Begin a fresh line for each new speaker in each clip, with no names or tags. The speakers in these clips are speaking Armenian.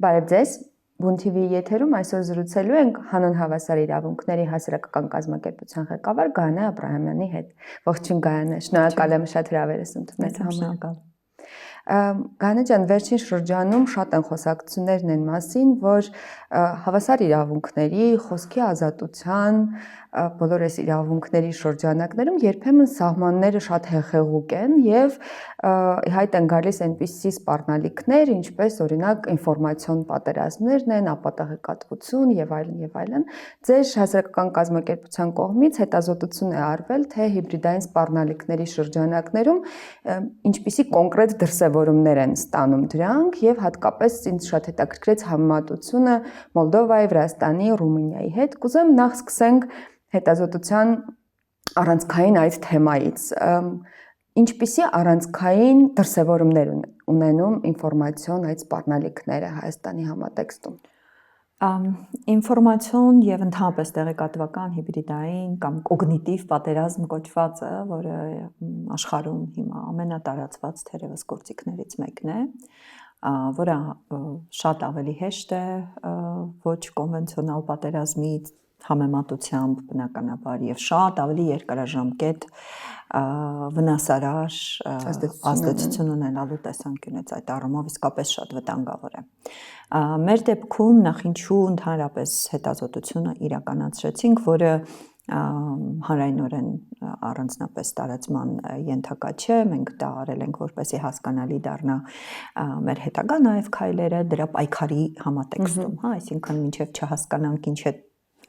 Բարև ձեզ, Բուն TV-ի եթերում այսօր զրուցելու ենք հանուն հավասար իրավունքների հասարակական կազմակերպության ղեկավար Գայանե Աբրահամյանի հետ։ Ողջույն Գայանե, շնորհակալ եմ շատ հրավերս ընդունելու համար։ Գայանե ջան, վերջին շրջանում շատ են խոսակցություններն են մասին, որ հավասար իրավունքների, խոսքի ազատության, բոլոր այս իրավունքների շրջանակներում երբեմն սահմանները շատ հեղեղուկ են եւ հայտ են գալիս այնպիսի սպառնալիքներ, ինչպես օրինակ ինֆորմացիոն պատերազմներն են, ապատեղեկատվություն եւ այլն եւ այլն։ Ձեր հասարակական կազմակերպության կողմից հետազոտություն է արվել, թե հիբրիդային սպառնալիքների շրջանակներում ինչպիսի կոնկրետ դրսևորումներ են ստանում դրանք եւ հատկապես ինձ շատ հետաքրքրեց համեմատությունը Մոլդովայի, Վրաստանի, Ռումինիայի հետ։ Կուզեմ նախ սկսենք հետազոտության առանցքային այդ թեմայից։ Ինչպիսի առանցքային դրսևորումներ ունենում ինֆորմացիոն այդ սպառնալիքները Հայաստանի համատեքստում։
Ինֆորմացիոն եւ ընդհանրապես տեղեկատվական հիբրիդային կամ կոգնիտիվ պատերազմ կոչվածը, որը աշխարհում հիմա ամենատարածված թերևս գործիքներից մեկն է, որը շատ ավելի հեշտ է ոչ կոնվենցիոնալ պատերազմի համեմատությամբ բնականաբար եւ շատ ավելի երկարաժամկետ վնասարար ազդեցություն ունենալու տեսանկյունից այդ առումով իսկապես շատ վտանգավոր է։ Մեր դեպքում նախ ինչու ընդհանրապես հետազոտությունը իրականացրեցինք, որը հանրայնորեն առանձնապես տարածման ենթակա չէ, մենք դա արել ենք որպեսզի հասկանալի դառնա մեր հետագա նաև քայլերը դրա պայքարի համատեքստում, հա, այսինքն մինչև չհասկանանք ինչ է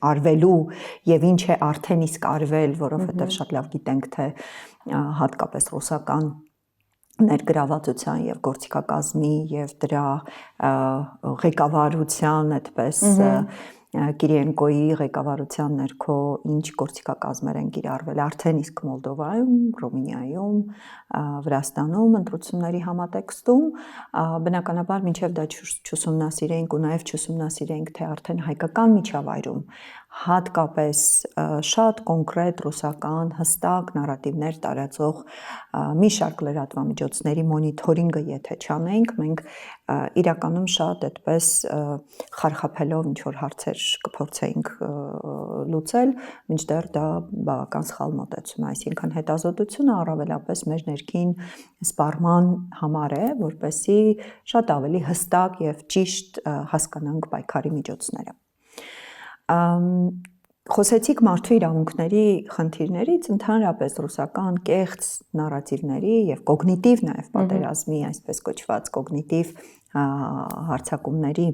արվելու եւ ինչ է արդեն իսկ արվել, որովհետեւ շատ լավ գիտենք, թե հատկապես ռուսական ներգրավվածության եւ գործիքակազմի եւ դրա ղեկավարության այդպես Կիրիենկոյի ղեկավարության ներքո ինչ գործիքակազմեր են կիրառվել արդեն իսկ Մոլդովայում, Ռումինիայում, Վրաստանում ընտրությունների համատեքստում, բնականաբար մինչև դա չուսումնասիրենք ու նաև չուսումնասիրենք, թե արդեն հայկական միջավայրում հատկապես շատ կոնկրետ ռուսական հստակ նարատիվներ տարածող մի շարք լրատվամիջոցների մոնիթորինգը եթե չանենք, մենք իրականում շատ այդպես խարխափելով ինչ-որ հարցեր կփորձեինք լուծել, մինչդեռ դա բավական սխալ մոտեցում է, այսինքն հետազոտությունը առավելապես մեր ներքին սպառման համար է, որպեսզի շատ ավելի հստակ եւ ճիշտ հասկանանք պայքարի միջոցները։ Խոսեցիք մարդու իրավունքների խնդիրներից, ընդհանրապես ռուսական կեղծ նարատիվների եւ կոգնիտիվ նաեւ պատերազմի, այսպես կոչված կոգնիտիվ հարձակումների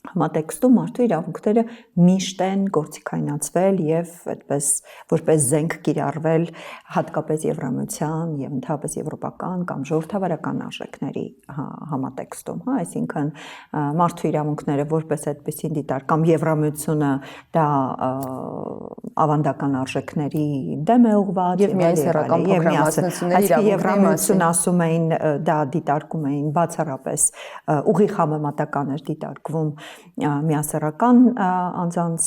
համատեքստում մարդու իրավունքները միշտ են գործիքայնացվել եւ այդպես որպես զենք կիրառվել հատկապես Եվրամիության եւ ընդհանրապես եվրոպական կամ ժողովրդավարական արժեքների համատեքստում, հա, այսինքն մարդու իրավունքները որպես այդպեսին դիտար կամ Եվրամիությունը դա ավանդական արժեքների դեմ է ուղղված
եւ միայն սեռական փոքրամասնությունների
Եվրամիությունը ասում էին դա դիտարկում էին բացառապես ուղիղ համեմատական էր դիտարկվում միասեռական անձանց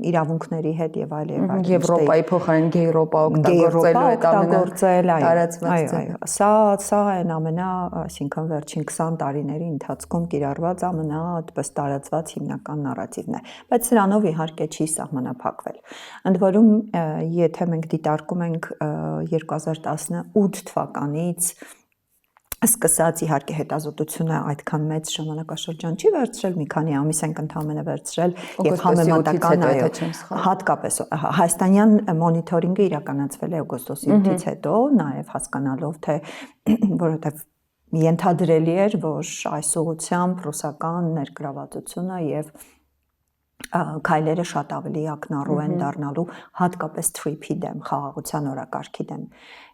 իրավունքների հետ եւ այլ եւ այլ
Եվրոպայի փոխարեն Գեյրոպա օգտագործելու այդ ամենատարածված
սա այն ամենա, այսինքն վերջին 20 տարիների ընթացքում կիրառված ամենա այդպես տարածված հիմնական նարատիվն է, բայց սրանով իհարկե չի սահմանափակվել։ Ընդ որում, եթե մենք դիտարկում ենք 2018 թվականից սկսած իհարկե հետազոտությունը այդքան մեծ ժամանակաշրջան չի վերցրել, մի քանի ամիս ենք ընդամենը վերցրել եւ համեմատական հատկապես հայաստանյան մոնիթորինգը իրականացվել է օգոստոսի 8-ից հետո, նաեւ հասկանալով թե որովհետեւ ենթադրելի էր, որ այս ուղղությամբ ռուսական ներգրավվածությունը եւ քայլերը շատ ավելի ակնառու են դառնալու հատկապես թրիփի դեմ, խաղաղության օրակարգի դեմ։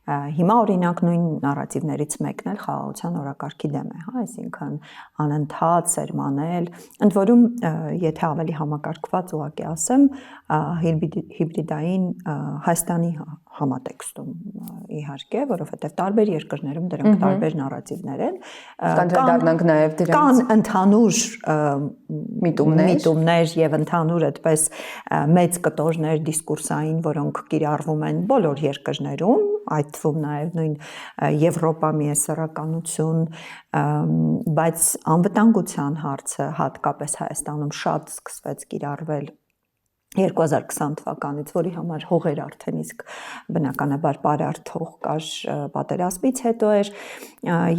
Հիմա օրինակ նույն նարատիվներից մեկն էլ խաղաղության օրակարգի դեմ է, հա, այսինքն անընդհատ սերմանել, ընդ որում եթե ավելի համակարգված ուղղակի ասեմ, հիբրիդային Հայաստանի համատեքստում իհարկե, որովհետև տարբեր երկրներում դրանք տարբեր նարատիվներ են,
կանդրադառնանք նաև դրանց
կան ընդհանուր միտումներ եւ ընդհանուր այդպես մեծ կտորներ դիսկուրսային, որոնք կիրառվում են բոլոր երկրներում, այդ թվում նաև նույն Եվրոպա միեսեռականություն, բայց անվտանգության հարցը հատկապես Հայաստանում շատ սկսվեց կիրառվել 2020 թվականից, որի համար հողեր արդեն իսկ բնականաբար պարարթող կար պատերազմից հետո էր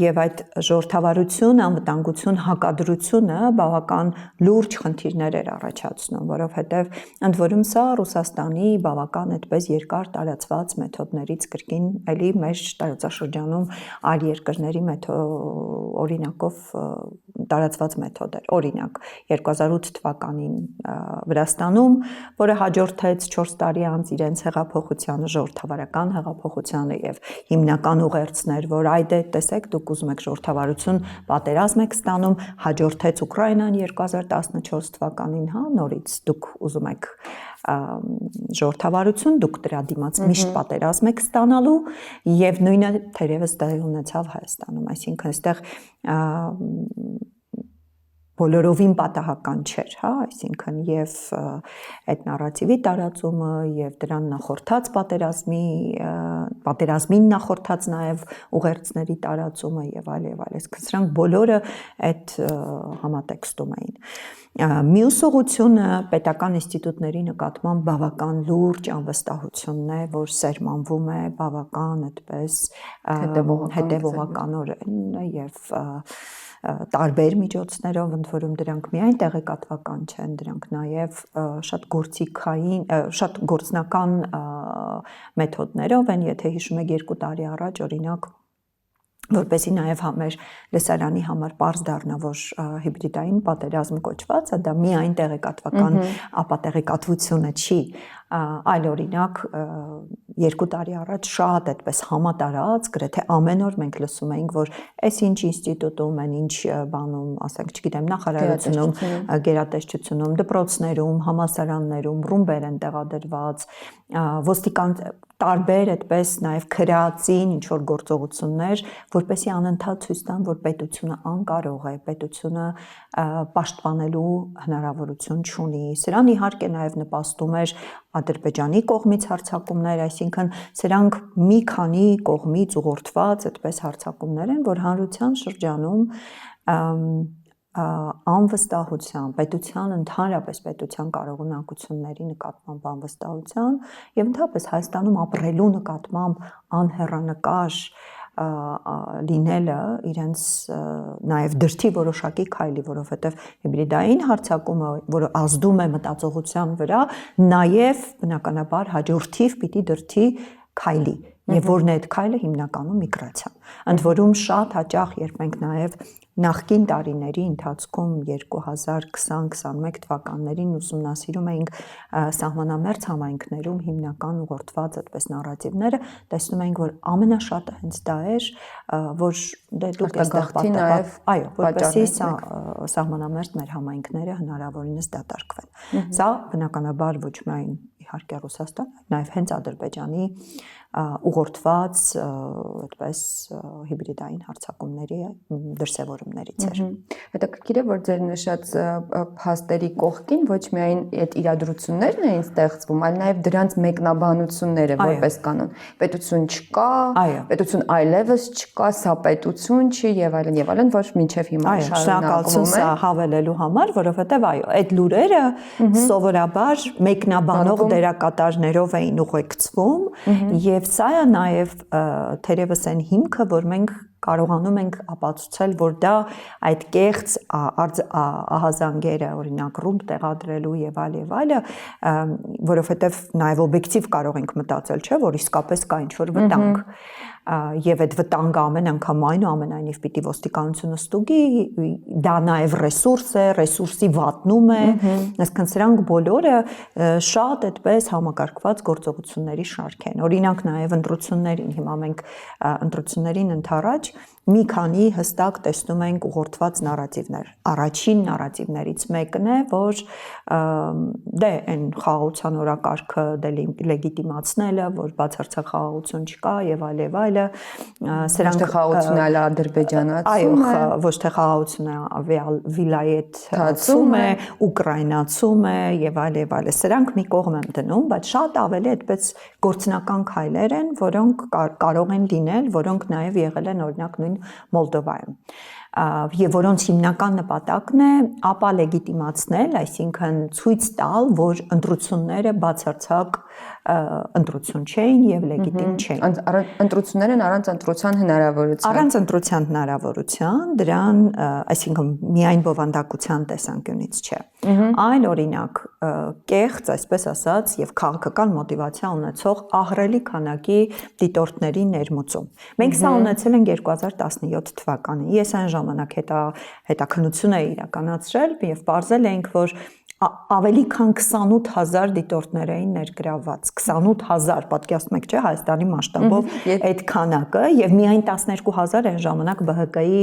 եւ այդ ժողովրդավարություն, անվտանգություն, հակադրությունը բավական լուրջ խնդիրներ էր առաջացնում, որովհետեւ ընդ որում սա Ռուսաստանի բավական այդպես երկար տարածված մեթոդներից կրկին էլի մեր տարածաշրջանում այլ երկրների օրինակով տարածված մեթոդ էր։ Օրինակ 2008 թվականին Վրաստանում, որը հաջորդեց 4 տարի անց իրենց հեղափոխությանը, ժողովրդավարական հեղափոխությանը եւ հիմնական ուղերձներ, որ այդ է, տեսեք, դուք ուզում եք ժողովրդավարություն, պատերազմ եք ստանում, հաջորդեց Ուկրաինան 2014 թվականին, հա, նորից դուք ուզում եք ժողովրդավարություն, դուք դրա դիմաց միշտ պատերազմ եք ստանալու եւ նույնը թերևս տեղի ունեցավ Հայաստանում, այսինքն այստեղ բոլորովին պատահական չէր, հա, այսինքն եւ այդ նարատիվի տարածումը եւ դրան նախորդած պատերազմին նախորդած նաեւ ուղերձների տարածումը եւ այլ, այսինքն սրանք բոլորը այդ համատեքստում էին։ Մյուս ուղղությունը պետական ինստիտուտների նկատմամբ բավական լուրջ անվստահությունն է, որ սերմանվում է բավական այդպես հետևողականորեն եւ տարբեր միջոցներով, ընդ որում դրանք միայն տեղեկատվական չեն, դրանք նաև շատ գործիքային, շատ գործնական մեթոդներով են, եթե հիշում եք 2 տարի առաջ, օրինակ, որպեսզի նաև մեր լսարանի համար պարզ դառնա, որ հիբրիդային պատերազմ կոչվածը դա միայն տեղեկատվական ապատեղեկատվությունը չի, այլ օրինակ 2 տարի առաջ շատ այդպես համատարած, գրեթե ամեն օր մենք լսում էինք, որ այս ինչ ինստիտուտում են, ինչ բանում, ասենք, չգիտեմ, նախարարությունում, գերատեսչությունում, դպրոցներում, համալսարաններում ռումբեր են տեղադրված, ոստիկան տարբեր այդպես նաև քրածին ինչ որ գործողություններ, որպեսզի անընդհատ ցույց տան, որ պետությունը անկարող է, պետությունը պաշտպանելու հնարավորություն չունի։ Սրան իհարկե նաև նպաստում էր Ադրբեջանի կողմից հարձակումներ, այսինքն սրանք մի քանի կողմից ուղղորդված այդպես հարձակումներ են, որ հանրության շրջանում անվստահության, պետության ընդհանրապես պետության կարողունակությունների նկատմամբ անվստահության եւ ընդհանրապես Հայաստանում ապրելու նկատմամբ անհեռանկար լինելը իրենց նաև դրթի որոշակի քայլի, որովհետև հիբրիդային հարձակումը, որը ազդում է մտածողության վրա, նաև բնականաբար հաջորդիվ պիտի դրթի քայլի, եւ որն է այդ քայլը հիմնականում միգրացիան։ Ընդ որում շատ հաճախ, երբ մենք նաև նախկին տարիների ընթացքում 2020-21 թվականներին ուսումնասիրում էինք սահմանամերձ համայնքներում հիմնական ուղղորդված այդպես նարատիվները, տեսնում էինք, որ ամենաշատը հենց դա էր, որ դուք այստեղ պատահած, այո, որպեսզի սահմանամերձ մեր համայնքները հնարավորինս դատարկվեն։ Սա բնականաբար ոչ միայն իհարկե Ռուսաստան, նաև հենց Ադրբեջանի ուղղորդված այդպես հիբրիդային հարձակումների դրսևորումներից էր։
Հետաքրքիր է, որ ձեր նշած փաստերի կողքին ոչ միայն այդ իրադրություններն էին ստեղծվում, այլ նաև դրանց մեկնաբանությունները որպես կանոն։ Պետություն չկա, պետություն այլևս չկա, սա պետություն չի եւ այլն, որ մինչեւ հիմա
շարունակվում է հավելելու համար, որովհետեւ այո, այդ լուրերը սովորաբար մեկնաբանող դերակատարներով էին ուղեկցվում եւ սա է նաեւ թերևս այն հիմքը, որ մենք կարողանում ենք ապացուցել, որ դա այդ կեղծ ահազանգերը, օրինակ ռումբ տեղադրելու եւ այլը, որովհետեւ նաեւ օբյեկտիվ կարող ենք մտածել, չէ, որ իսկապես կա ինչ-որ վտանգ։ Եվ այդ վտանգը ամեն անգամ այնուամենայնիվ պիտի ոստիկանությունը ստուգի, դա նաև ռեսուրս է, ռեսուրսի վատնում է, այսինքն սրանք բոլորը շատ այդպես համակարգված գործողությունների շարք են։ Օրինակ նաև ընտրություններին, հիմա մենք ընտրություններին ընդառաջ մի քանի հստակ տեսնում ենք ուղղորդված նարատիվներ։ Առաջին նարատիվներից մեկն է, որ դե այն խաղաղության օրակարգը լեգիտիմացնելը, որ բացարձակ խաղաղություն չկա եւ այլը,
սրանք խաղաղությունը այլ ադրբեջանացում է,
այո, ոչ թե խաղաղությունը վիլայեթացում է, ուկրաինացում է եւ այլը, սրանք մի կողմ եմ դնում, բայց շատ ավելի այդպես գործնական քայլեր են, որոնք կարող են լինել, որոնք նաեւ եղել են օրինակ նույն Մոլդովայում եւ որոնց հիմնական նպատակն է ապա լեգիտիմացնել, այսինքն ցույց տալ, որ ընտրությունները բացարձակ ընտրություն չէին եւ լեգիտիմ չէին։
Ընտրություններն առանց ընտրության հնարավորության։
Առանց ընտրության հնարավորության, դրան, այսինքն միայն բովանդակության տեսանկյունից չէ։ Այլ օրինակ, կեղծ, այսպես ասած, եւ քաղաքական մոտիվացիա ունեցող ահռելի քանակի դիտորդների ներմուծում։ Մենք սա ունեցել ենք 2017 թվականին։ Ես այն ժամանակ հետաքննություն էի իրականացրել եւ պարզել էինք, որ ավելի քան 28000 դիտորդներ էին ներգրավված, 28000, պատկերացնում եք, չէ, Հայաստանի մասշտաբով այդ քանակը եւ միայն 12000 այն ժամանակ ԲՀԿ-ի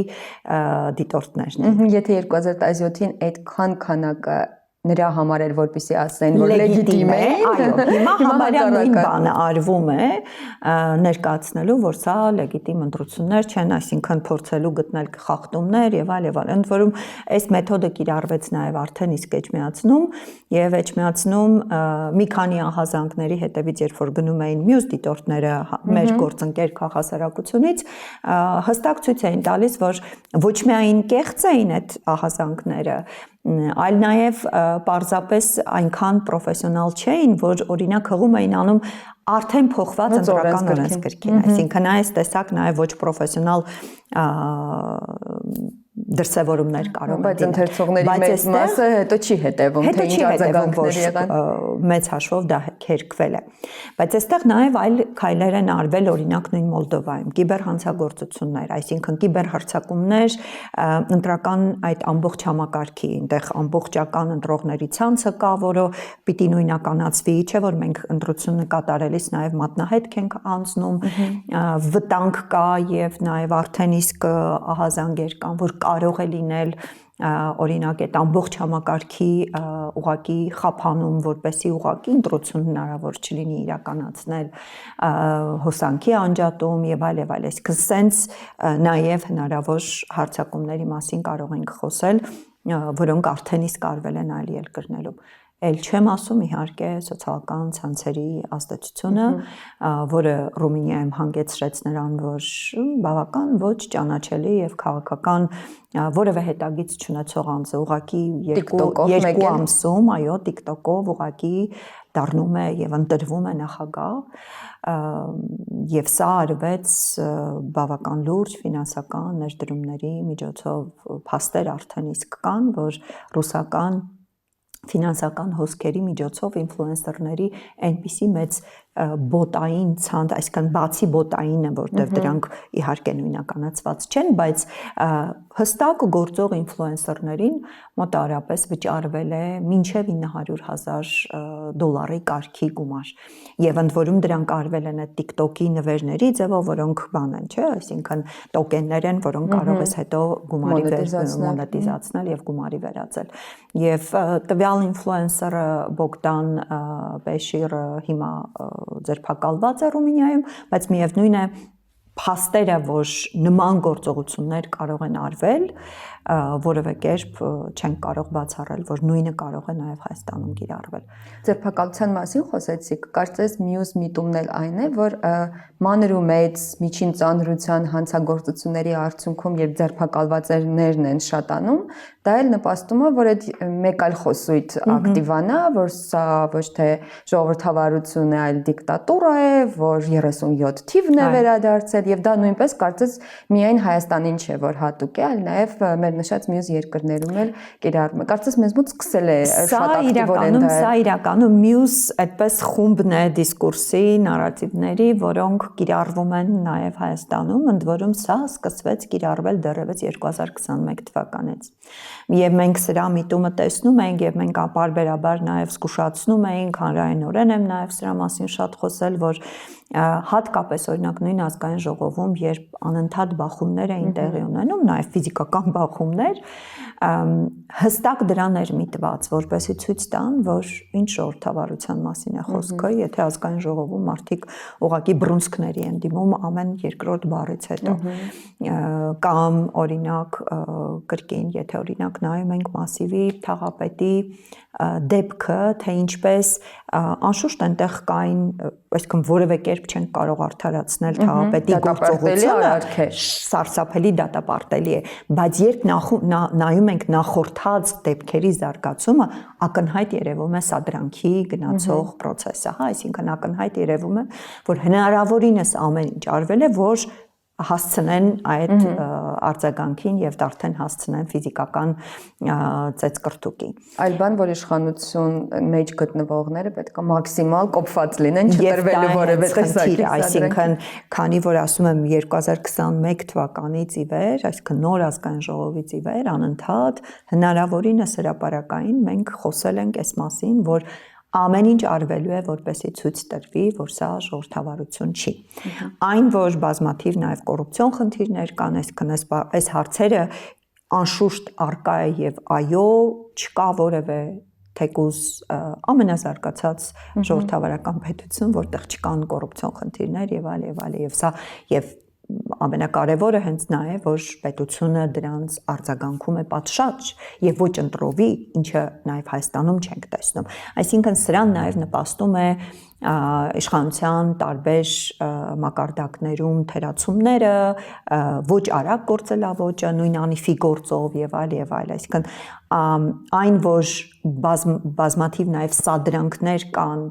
դիտորդներն են։
Եթե 2017-ին այդքան քանակը նրա համար էր, որպեսզի ասեն, որ լեգիտիմ է,
այո, հիմա համարյա նույն բանը արվում է ներկայացնելու, որ սա լեգիտիմ ընտրություններ չեն, այսինքն փորձելու գտնել խախտումներ եւ այլ, ընդ որում այս մեթոդը կիրառվեց նաեւ արդեն իսկ Էջմիածնում եւ Էջմիածնում մի քանի ահազանգների հետևից, երբ որ գնում էին մյուս դիտորդները մեր գործընկեր քաղաքասարակությունից, հստակ ցույց էին տալիս, որ ոչ միայն կեղծ էին այդ ահազանգները, այլ նաև պարզապես այնքան պրոֆեսիոնալ չէին, որ օրինակ հղում էին անում արդեն փոխված ընտրական օրենսգրքին, այսինքն այս տեսակ նաև ոչ պրոֆեսիոնալ դրսևորումներ կարող են
բայց ընթերցողների մեծ մասը հետո չի հետևում, թե ինչ արձագանքներ եղան,
մեծ հաշվով դա հերկվել է։ Բայց այստեղ նաև այլ քայլեր են արվել, օրինակ նույն Մոլդովայում, կիբերհանցագործություններ, այսինքն կիբերհարձակումներ ընտրական այդ ամբողջ համակարգի, այնտեղ ամբողջական ընտրողների ցանցը կա, որը պիտի նույնականացվի, չէ՞ որ մենք ընտրությունը կատարելիս նաև մատնահետք ենք անցնում, վտանգ կա եւ նաև արդեն իսկ ահազանգեր կան, որ կարող է լինել օրինակ այդ ամբողջ համակարգի ուղակի խափանում, որպեսի ուղակի ընտրություն հնարավոր չլինի իրականացնել, հոսանքի անջատում եւ այլ, այսինքն սենց նաեւ հնարավոր հարձակումների մասին կարող ենք խոսել, որոնք արդեն իսկ արվել են այլ երկրներում։ Էլ չեմ ասում իհարկե սոցիալական ցանցերի ազդեցությունը, որը Ռումինիայում հանգեցրեց նրան, որ բավական ոչ ճանաչելի եւ քաղաքական որևէ հետագիծ չունեցող անձը ուղակի երկու ամսում, այո, TikTok-ով ուղակի դառնում է եւ ընտրվում է նախագահ, եւ սա արվեց բավական լուրջ ֆինանսական ներդրումների միջոցով, փաստեր արդեն իսկ կան, որ ռուսական ֆինանսական հոսքերի միջոցով ինֆլուենսերների այնպիսի մեծ բոտային ցանց, այսինքն բացի բոտայինը, որտեղ դրանք իհարկե նույնականացված չեն, բայց հստակ գործող ինֆլուենսերներին մոտարապես վճարվել է մինչև $900,000 կարգի գումար։ Եվ ընդ որում դրանք արվել են այդ TikTok-ի նվերների ձևով, որոնք բան են, չէ, այսինքն տոկեններ են, որոնք կարող ես հետո գումարի մոնետիզացնել եւ գումարի վերածել։ Եվ տվյալ ինֆլուենսերը Բոգդան Բեշիրը հիմա ձերբակալված է Ռումինիայում, բայց միևնույն է փաստերը, որ նման գործողություններ կարող են արվել, որևէ կերպ չեն կարող բացառել, որ նույնը կարող է նաև Հայաստանում կիրառվել։
Ձերբակալության մասին խոսեցիք, կարծես մյուս միտումն էլ այն է, որ մանր ու մեծ միջին ծանրության հանցագործությունների արդյունքում, երբ ձերբակալվածներն են շատանում, դա էլ նպաստում է, որ այդ մեկ այլ խոսույթ ակտիվանա, որ սա ոչ թե ժողովրդավարություն է, այլ դիկտատուրա է, որ 37 թիվն է վերադարձել, եւ դա նույնպես կարծես միայն Հայաստանին չէ, որ հատուկ է, այլ նաև մեր նշած մյուս երկրներում էլ կիրառվում է։ Կարծես մեզ մոտ սկսել է շատ ակտիվորեն դա։
Սա իրականում մյուս այդպես խումբն է դիսկուրսի, նարատիվների, որոնք կիրառվում են նաև Հայաստանում, ընդ որում սա սկսվեց կիրառվել դեռևս 2021 թվականից։ Եվ մենք սրա միտումը տեսնում ենք եւ մենք ապարբերաբար նաև զգուշացնում ենք, հանրայնորեն եմ նաև սրա մասին շատ խոսել, որ հատկապես օրինակ նույն ազգային ժողովում, երբ անընդհատ բախումներ էին տեղի ունենում, նաև ֆիզիկական բախումներ, հստակ դրան էր միտված, որպեսզի ցույց տան, որ ինչ ժողովրդավարության մասին է խոսքը, եթե ազգային ժողովում մարդիկ ուղղակի բռունցքների են դիմում ամեն երկրորդ բառից հետո, կամ օրինակ կրկին, եթե օրինակ նայում ենք Մասիվի թաղապետի դեպքը, թե ինչպես անշուշտ այնտեղ կային, այսինքն որևէ կերպ չեն կարող արդարացնել թաղապետի գործողությունը, սարսափելի դատապարտելի է, բայց երբ նայում ենք նախորդած դեպքերի զարգացումը, ակնհայտ երևում է սադրանքի գնացող process-ը, հա, այսինքն ակնհայտ երևում է, որ հնարավորինս ամեն ինչ արվել է, որ հասցնեն այդ արձագանքին եւ արդեն հասցնեն ֆիզիկական ծեծկռտուկի։
Այլ բան, որ իշխանություն մեջ գտնվողները պետք է մաքսիմալ կոփված լինեն, չտրվելու որևէ տեսակի,
այսինքն, քանի որ ասում եմ 2021 թվականից ի վեր, այսինքն նոր ազգային ժողովից ի վեր անընդհատ հնարավորինս հրապարակային մենք խոսել ենք այս մասին, որ ամեն ինչ արվելու է, որպեսզի ցույց տրվի, որ սա ժողովրդավարություն չի։ Այն, որ բազմաթիվ նաև կոռուպցիոն խնդիրներ կան, այս հարցերը անշուշտ արկա է եւ այո, չկա որևէ թեկուզ ամենազարգացած ժողովրդավարական պետություն, որտեղ չկան կոռուպցիոն խնդիրներ եւ այլ եւ այլ եւ սա եւ ամենակարևորը հենց նա է, որ պետությունը դրանց արձագանքում է պատշաճ եւ ոչ ընտրովի, ինչը նաեւ Հայաստանում չենք տեսնում։ Այսինքն սրան նաեւ նպաստում է իշխանության տարբեր մակարդակներում թերացումները, ոչ արագ գործելավոճը, նույն անիֆի գործով եւ այլ եւ այլ, այսինքն այն, որ բազմաթիվ նաեւ սադրանքներ կան,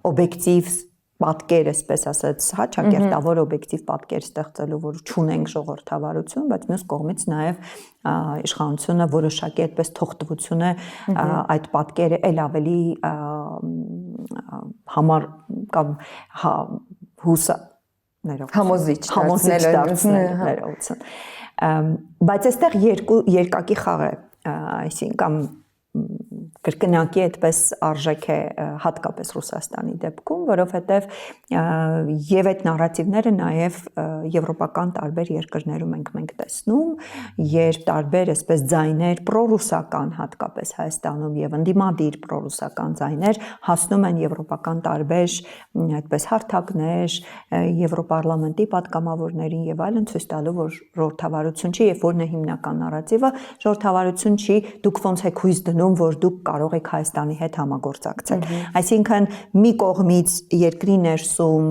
օբյեկտիվ պատկեր, այսպես ասած, հա, ճակերտավոր օբյեկտիվ պատկեր ստեղծելու, որ չունենք ժողովրդավարություն, բայց մյուս կողմից նաև իշխանությունը որոշակի այդպես թողտվություն է այդ պատկերը ել ավելի համար կամ
համոզիչ
դարձնել, բայց այստեղ երկակի խաղ է, այսինքն կրկնակի այդպես արժեք է հատկապես Ռուսաստանի դեպքում, որովհետև եւ այդ նարատիվները նաեւ եվրոպական տարբեր երկրներում մենք տեսնում, երբ տարբեր այսպես ձայներ պրոռուսական, հատկապես Հայաստանում եւ ընդդիմադիր պրոռուսական ձայներ հասնում են եվրոպական տարբեր այդպես հարթակներ, Եվրոպարլամենտի պատգամավորներին եւ այլն, ցույց տալու, որ ժողովրդավարություն չի, եւ որն է հիմնական նարատիվը, ժողովրդավարություն չի, դուք ոնց եք հույս դնում, որ դուք կարող եք Հայաստանի հետ համագործակցել։ Այսինքն մի կողմից երկրի ներսում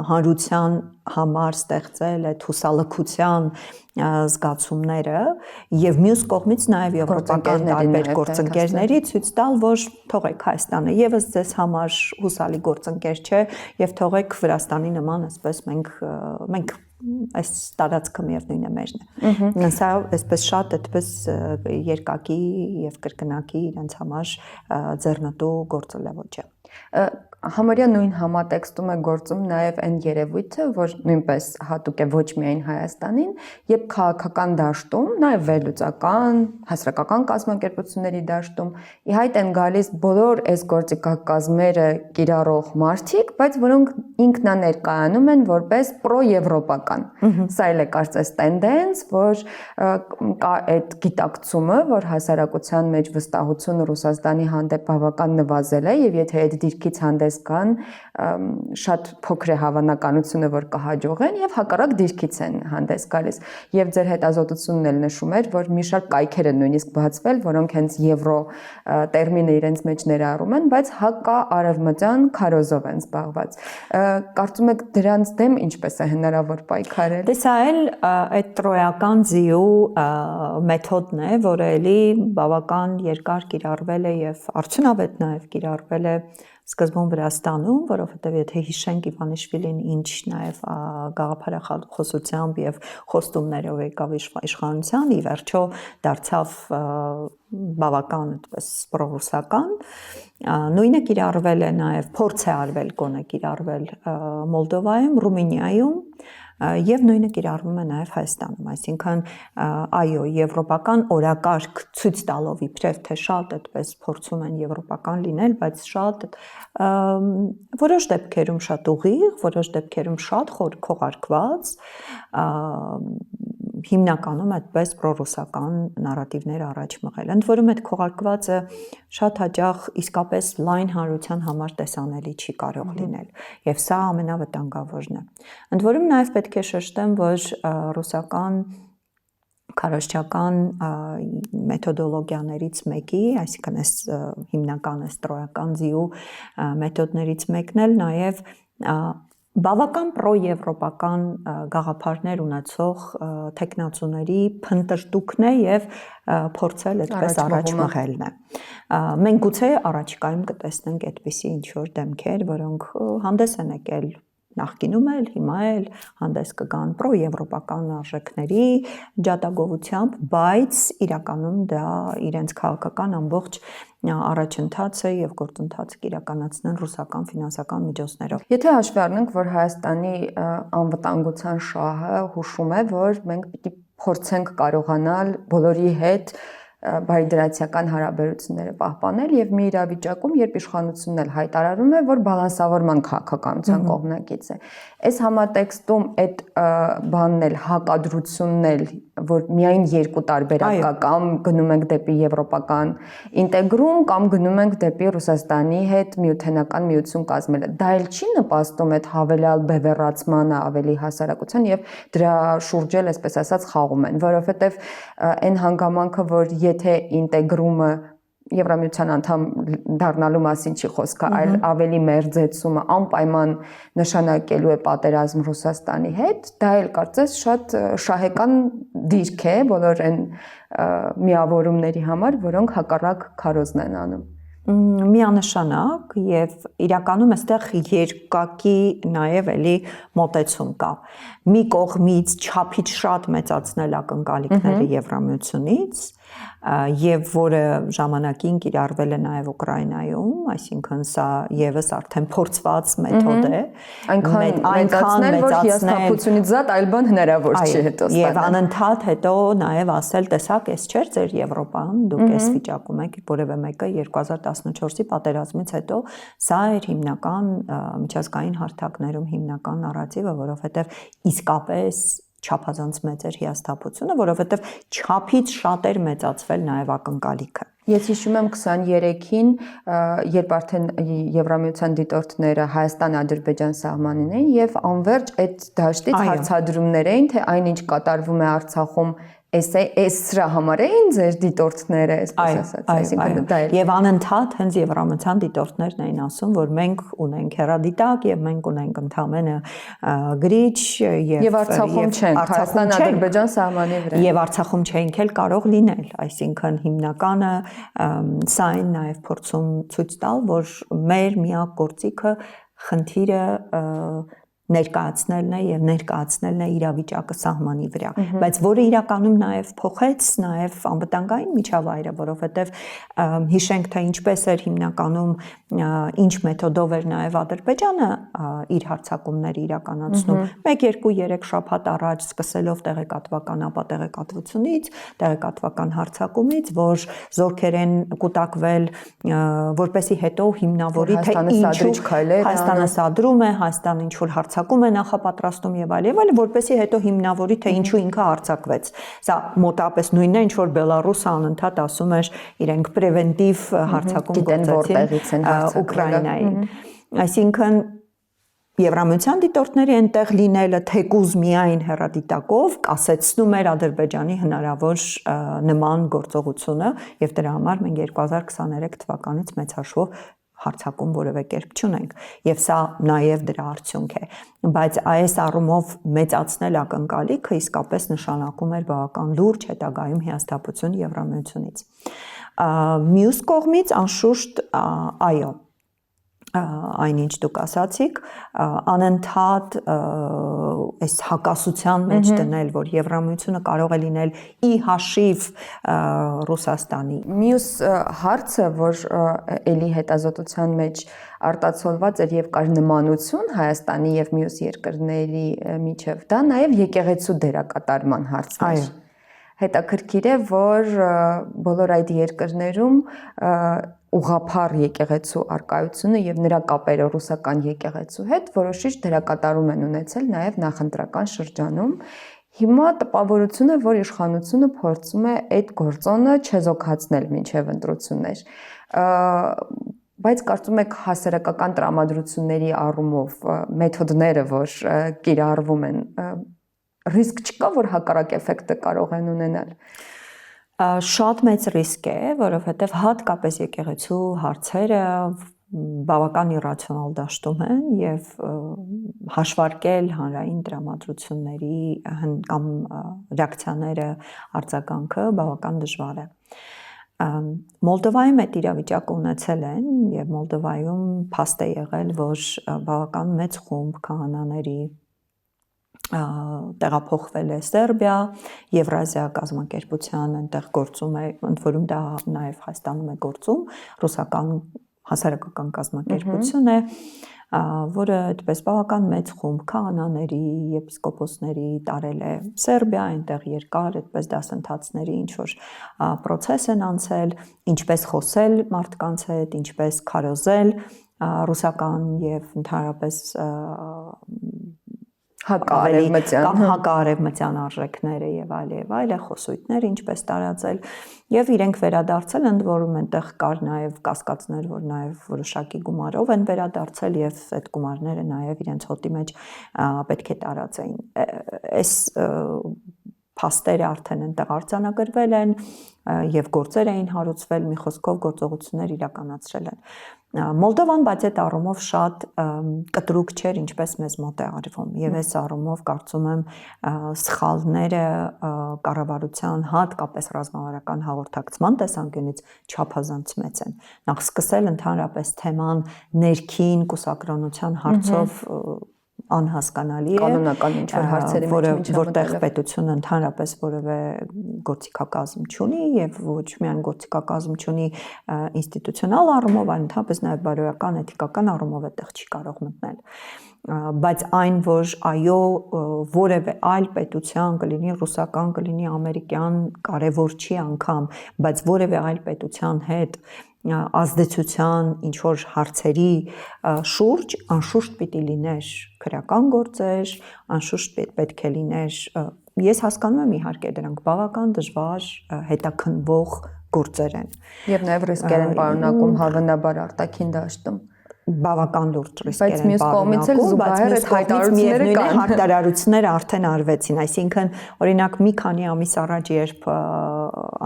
հանրության համար ստեղծել այդ հուսալքության զգացումները եւ մյուս կողմից նաեւ եվրոպական տարբեր գործընկերների ցույց տալ, որ թողեք Հայաստանը եւս ձեզ համար հուսալի գործընկեր չէ եւ թողեք Վրաստանի նման, այսպես մենք այս տարածքը միևնույն է մերն է։ Սա այսպես շատ այդպես երկակի եւ կրկնակի իրենց համար ձեռնտու գործելավոճ է։
Համարյա նույն համատեքստում է գործում նաև այն երևույթը, որ նույնպես հատուկ է ոչ միայն Հայաստանին, երբ քաղաքական դաշտում, նաև վերլուծական, հասարակական կազմակերպությունների դաշտում ի հայտ են գալիս բոլոր այս գործիքակազմերը կիրառող մարդիկ, բայց որոնք ինքնաներկայանում են որպես պրոեվրոպական։ Սա էլ է կարծես տենդենս, որ կա այդ գիտակցումը, որ հասարակության մեջ վստահությունը Ռուսաստանի հանդեպ բավական նվազել է եւ եթե այդ դիրքից հանդես կան, շատ փոքր է հավանականությունը, որ կհաջողեն եւ հակառակ դիրքից են հանդես գալիս։ Եվ ձեր հետազոտությունն էլ նշում էր, որ մի շարք կայքեր են նույնիսկ բացվել, որոնք հենց եվրո տերմինը իրենց մեջ ներառում են, բայց հակարևմտյան քարոզով են զբաղված։ Կարծում եք դրանց դեմ ինչպես է հնարավոր պայքարել։
Դե սա էլ այդ տրոյական ձիու մեթոդն է, որը էլի բավական երկար կիրառվել է եւ արդյունավետ նաեւ կիրառվել է սկզբում Վրաստանում, որովհետև եթե հիշենք Իվանիշվիլին ինչ նաև գաղափարախոսությամբ եւ խոստումներով եկավ իշխանության, ի վերջո դարձավ բավական այդպես պրոռուսական, նույնը կիրառվել է նաև փորձ է արվել գոնե կիրառվել Մոլդովայում, Ռումինիայում, եւ նույնը կիրառվում է նաեւ Հայաստանում, այսինքն այո, եվրոպական օրակարգ ցույց տալով իբրև թե շատ այդպես փորձում են եվրոպական լինել, բայց շատ որոշ դեպքերում շատ ուղիղ, որոշ դեպքերում շատ քողարկված, հիմնականում այդպես պրոռուսական նարատիվներ առաջ մղել։ Ընդ որում այդ քողարկվածը շատ հաճախ իսկապես լայն հանրության համար տեսանելի չի կարող լինել, եւ սա ամենավտանգավորն է։ Ընդ որում նաեւ պետք է շեշտեմ, որ ռուսական քարոզչական մեթոդոլոգիաներից մեկի, այսինքն այս հիմնական ստրոյական ձիու մեթոդներից մեկն էլ նաև բավական պրոեվրոպական գաղափարներ ունեցող տեխնացուների փնտրտուքն է եւ փորձել այդպես առաջ մղելն է։ Մենք գուցե առաջիկայում կտեսնենք այդպիսի ինչ-որ դեմքեր, որոնք հանդես են եկել նախկինում էլ, հիմա էլ հանդես կգան պրոեվրոպական արժեքների ջատագովությամբ, բայց իրականում դա իրենց քաղաքական ամբողջ առաջընթացը եւ գործընթացը կիրականացնեն ռուսական ֆինանսական միջոցներով։
Եթե հաշվի առնենք, որ Հայաստանի անվտանգության շահը հուշում է, որ մենք պիտի փորձենք կարողանալ բոլորի հետ բարիդրացիական հարաբերությունները պահպանել եւ մի իրավիճակում, երբ իշխանությունն էլ հայտարարում է, որ բալանսավորման քաղաքականության կողմնակից է։ Այս համատեքստում այդ բանն էլ հակադրությունն էլ, որ միայն երկու տարբերակ կա, կամ գնում ենք դեպի եվրոպական ինտեգրում, կամ գնում ենք դեպի Ռուսաստանի հետ միութենական միություն կազմելը։ Դա էլ չի նպաստում այդ հավելյալ բևեռացմանը ավելի հասարակության եւ դրա շուրջ էլ, այսպես ասած, խաղում են, որովհետեւ այն հանգամանքը, որ եթե ինտեգրումը Եվրամիության անդամ դառնալու մասին չի խոսքը, այլ ավելի մերձեցումը անպայման նշանակելու է պատերազմ Ռուսաստանի հետ, դա էլ կարծես շատ շահեկան դիրք է բոլոր այն միավորումների համար, որոնք հակառակ քարոզն են անում։
Միանշանակ եւ իրականում այստեղ երկակի նաեւ էլի մոտեցում կա։ Մի կողմից չափից շատ մեծացնել ակնկալիքները Եվրամիությունից եւ որը ժամանակին կիրառվել է նաեւ Ուկրաինայում, այսինքն սա եւս արդեն փորձված մեթոդ է,
այնքան մեծացնել, որ հիասթափությունից զատ այլ բան հնարավոր չի հետո ստանալ։
Եվ անընդհատ հետո նաեւ ասել, տեսակ, էս չէր ձեր Եվրոպան, դուք էս վիճակում եք, որևէ մեկը 2014-ի պատերազմից հետո սա էր հիմնական միջազգային հարթակներում հիմնական նարատիվը, որովհետեւ իսկապես չափազանց մեծ էր հիասթափությունը, որովհետև չափից շատ էր մեծացվել նաև ակնկալիքը։
Ես հիշում եմ 23-ին, երբ արդեն Եվրամիության դիտորդները Հայաստան-Ադրբեջան սահմանին էին եւ անverջ այդ դաշտից հարցադրումներ էին, թե այնինչ կատարվում է Արցախում Էս սրա համար էին ձեր դիտորդները, այսպես ասած, այսինքն դա է։
Եվ անընդհատ հենց Եվրամիության դիտորդներն էին ասում, որ մենք ունենք հեռադիտակ եւ մենք ունենք ընդամենը գրիչ
եւ Արցախում չենք, Հայաստան-Ադրբեջան սահմանի վրա։
Եվ Արցախում չենք էլ կարող լինել, այսինքն հիմնականը սա այն նաեւ փորձում ցույց տալ, որ մեր միակ գործիքը խնդիրը ներկայացնելն է եւ ներկայացնելն է իրավիճակը սահմանի վրա, բայց որը իրականում նաեւ փոխեց նաեւ անվտանգային միջավայրը, որովհետեւ հիշենք թե ինչպես էր հիմնականում ինչ մեթոդով էր նաեւ Ադրբեջանը իր հարձակումները իրականացնում 1-2-3 շաբաթ առաջ սկսելով տեղեկատվական ապատեղեկատվությունից, տեղեկատվական հարձակումից, որ զորքեր են կուտակվել, որպեսի հետո հիմնավորի թե ինչու Հայաստանը սադրում է, Հայաստանը ինչ որ հարձակում է նախապատրաստում եւ այլն, որպեսի հետո հիմնավորի թե ինչու ինքը հարձակվեց։ Սա մոտապես նույնն է, ինչ որ Բելարուսը անընդհատ ասում էր, իրենք պրևենտիվ հարձակում գործեցին Ուկրաինային։ Այսինքն Եվրամիության դիտորդների այնտեղ լինելը թեկուզ միայն հեռադիտակով կասեցնում էր Ադրբեջանի հնարավոր նման գործողությունը եւ դրա համար մենք 2023 թվականից մեծ հաշվով հարցակում որևէ կերպ չունենք եւ սա նաեւ դրա արդյունք է, բայց այս առումով մեծացնել ակնկալիքը իսկապես նշանակում էր բավական լուրջ հետագայում հիասթափություն Եվրամիությունից։ Մյուս կողմից անշուշտ այո, այնինչ դուք ասացիք, անընդհատ այս հակասության մեջ դնել, որ Եվրամիությունը կարող է լինել ի հաշիվ Ռուսաստանի։
Մյուս հարցը, որ էլի հետազոտության մեջ արտացոլված էր եւ կար նմանություն Հայաստանի եւ մյուս երկրների միջև, դա նաեւ եկեղեցու դերակատարման հարցն էր։ Հետաքրքիր է, որ բոլոր այդ երկրներում ուղղափառ եկեղեցու արկայությունը եւ նրա կապերը ռուսական եկեղեցու հետ որոշիչ դերակատարում են ունեցել նաեւ նախընտրական շրջանում։ Հիմա տպավորություն է, որ իշխանությունը փորձում է այդ գործոնը չեզոքացնել մինչև ընտրություններ։ Բայց կարծում եք հասարակական տրամադրությունների առումով մեթոդները, որ կիրառվում են, ռիսկ չկա, որ հակառակ էֆեկտը կարող են ունենալ։
Շատ մեծ ռիսկ է, որովհետև հատկապես եկեղեցու հարցերը բավական իրացիոնալ դաշտում են եւ հաշվարկել հանրային տրամադրությունների կամ ռեակցիաները արձագանքը բավական դժվար է։ Մոլդովայում այդ իրավիճակը ունեցել են եւ Մոլդովայում փաստ է եղել, որ բավական մեծ խումբ քահանաների տեղափոխվել է Սերբիա, Եվրազիա կազմակերպության այնտեղ գործում է, ընդ որում դա նաև Հայաստանում է գործում, ռուսական հասարակական կազմակերպություն է, որը այդպես բավական մեծ խումբ քահանաների, եպիսկոպոսների տարել է Սերբիա, այնտեղ երկար այդպես դասընթացների ինչ որ process են անցել, ինչպես խոսել մարդկանց հետ, ինչպես քարոզել ռուսական եւ ընդհանրապես հակարևմտյան արժեքները եւ այլ խոսույթներ ինչպես տարածել եւ իրենք վերադարձել ընդ որում այնտեղ կար նաեւ կասկածներ որ նաեւ որոշակի գումարով են վերադարձել եւ այդ գումարները նաեւ իրենց հոտի մեջ պետք է տարածեին այս փաստերը արդեն այնտեղ արձանագրվել են եւ գործեր էին հարուցվել մի խոսքով գործողություններ իրականացրել են Մոլդովան բայց այդ առումով շատ կտրուկ չէր ինչպես մեզ մոտ է արվում եւ այս առումով կարծում եմ սխալները կառավարության հատկապես ռազմավարական հաղորդակցման տեսանկյունից չափազանց մեծ են նախ սկսել ընդհանրապես թեման ներքին կուսակրոնության հարցով անհասկանալի է
կանոնական ինչ-որ հարցերի
մեջ որտեղ պետությունը ընդհանրապես որևէ գործիքակազմ չունի եւ ոչ միայն գործիքակազմ չունի ինստիտուցիոնալ առումով, այլ ընդհանրապես նաեւ բարոյական, էթիկական առումով այդտեղ չի կարող մտնել բայց այն որ այո որևէ այլ պետության կլինի ռուսական կլինի ամերիկյան կարևոր չի անգամ բայց որևէ այլ պետության հետ ազդեցության ինչ որ հարցերի շուրջ անշուշտ պիտի լիներ քրեական գործեր, անշուշտ պետք է լիներ ես հասկանում եմ իհարկե դրանք բավական դժվար հետաքննվող գործեր են
եւ նաեւ ռիսկեր են պարունակում հավանաբար արտաքին դաշտում
բավական լուրջ ռիսկեր են
բայց մյուս կողմից էլ զուգահեռ այդ հայտարարությունները կան
հայտարարությունները արդեն արվեցին այսինքն օրինակ մի քանի ամիս առաջ երբ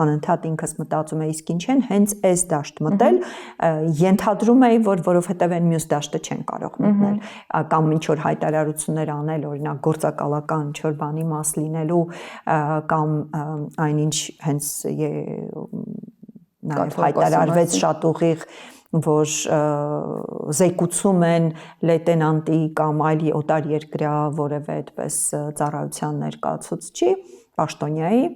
անընդհատ ինքս մտածում էի իսկ ինչ են հենց այս դաշտ մտել ենթադրում էի որ որովհետև այն մյուս դաշտը չեն կարող մտնել կամ ինչ որ հայտարարություններ անել օրինակ գործակալական ինչ որ բանի մաս լինելու կամ այնինչ հենց նաև հայտարարվեց շատ ուղիղ որ զեկուցում են լեյտենանտի կամ այլ օտար երկրյա որևէ այդպես ծառայության ներկայացուցչի պաշտոնյայի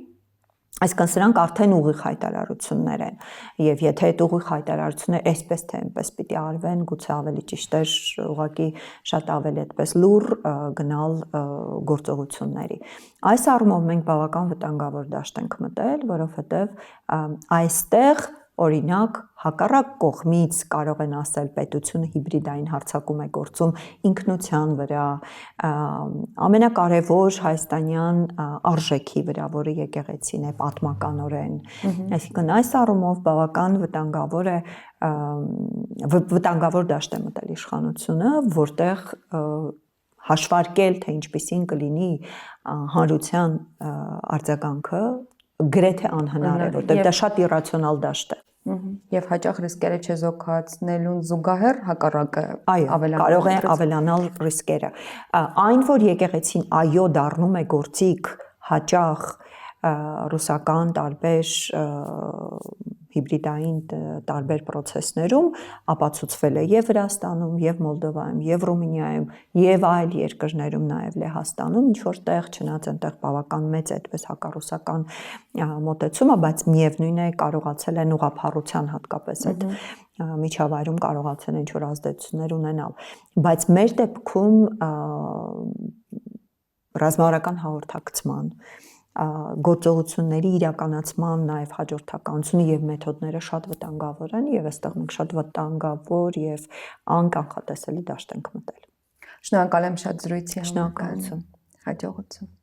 այսինքն սրանք արդեն ուղիղ հայտարարություններ են եւ եթե այդ ուղիղ հայտարարությունները այսպես թե այնպես պիտի արվեն գուցե ավելի ճիշտ է ուղղակի շատ ավելի այդպես լուր գնալ գործողությունների այս առումով մենք բավական վտանգավոր դաշտ ենք մտել որովհետեւ այստեղ օրինակ հակառակ կողմից կարող են ասել պետությունը հիբրիդային հարձակում է գործում ինքնության վրա ամենակարևոր հայաստանյան արժեքի վրա, որը եկեղեցին է պատմականորեն այսինքն այս առումով բավական վտանգավոր է վտանգավոր դաշտ է մտել իշխանությունը որտեղ հաշվարկել թե ինչպիսին կլինի հանրության արձագանքը գրեթե անհնար է որտեղ դա շատ իրացիոնալ դաշտ է
Եվ հաճախ ռիսկերը չեզոքացնելուն զուգահեռ հակառակը
կարող է ավելանալ ռիսկերը այն որ եկեղեցին այո դառնում է գործիք հաճախ ռուսական տարբեր հիբրիդային տարբեր process-ներում ապացուցվել է եւ Վրաստանում, եւ Մոլդովայում, եւ Ռումինիայում, եւ այլ երկրներում, նաեւ Լեհաստանում, ինչ որտեղ չնայած այնտեղ բավական մեծ է այդպես հակառուսական մոտեցումը, բայց միևնույն է կարողացել են ուղղափառության հատկապես այդ միջավայրում կարողացել են ինչ-որ ազդեցություններ ունենալ, բայց մեր դեպքում ռազմավարական հաղորդակցման գործողությունների իրականացման նաև հաջորդականությունը եւ մեթոդները շատ վտանգավոր են եւ այստեղ մենք շատ վտանգավոր եւ անկանխատեսելի դաշտ ենք մտել։
Շնորհակալ եմ շատ զրույցի համար։
Շնորհակալություն։
Հաջողություն։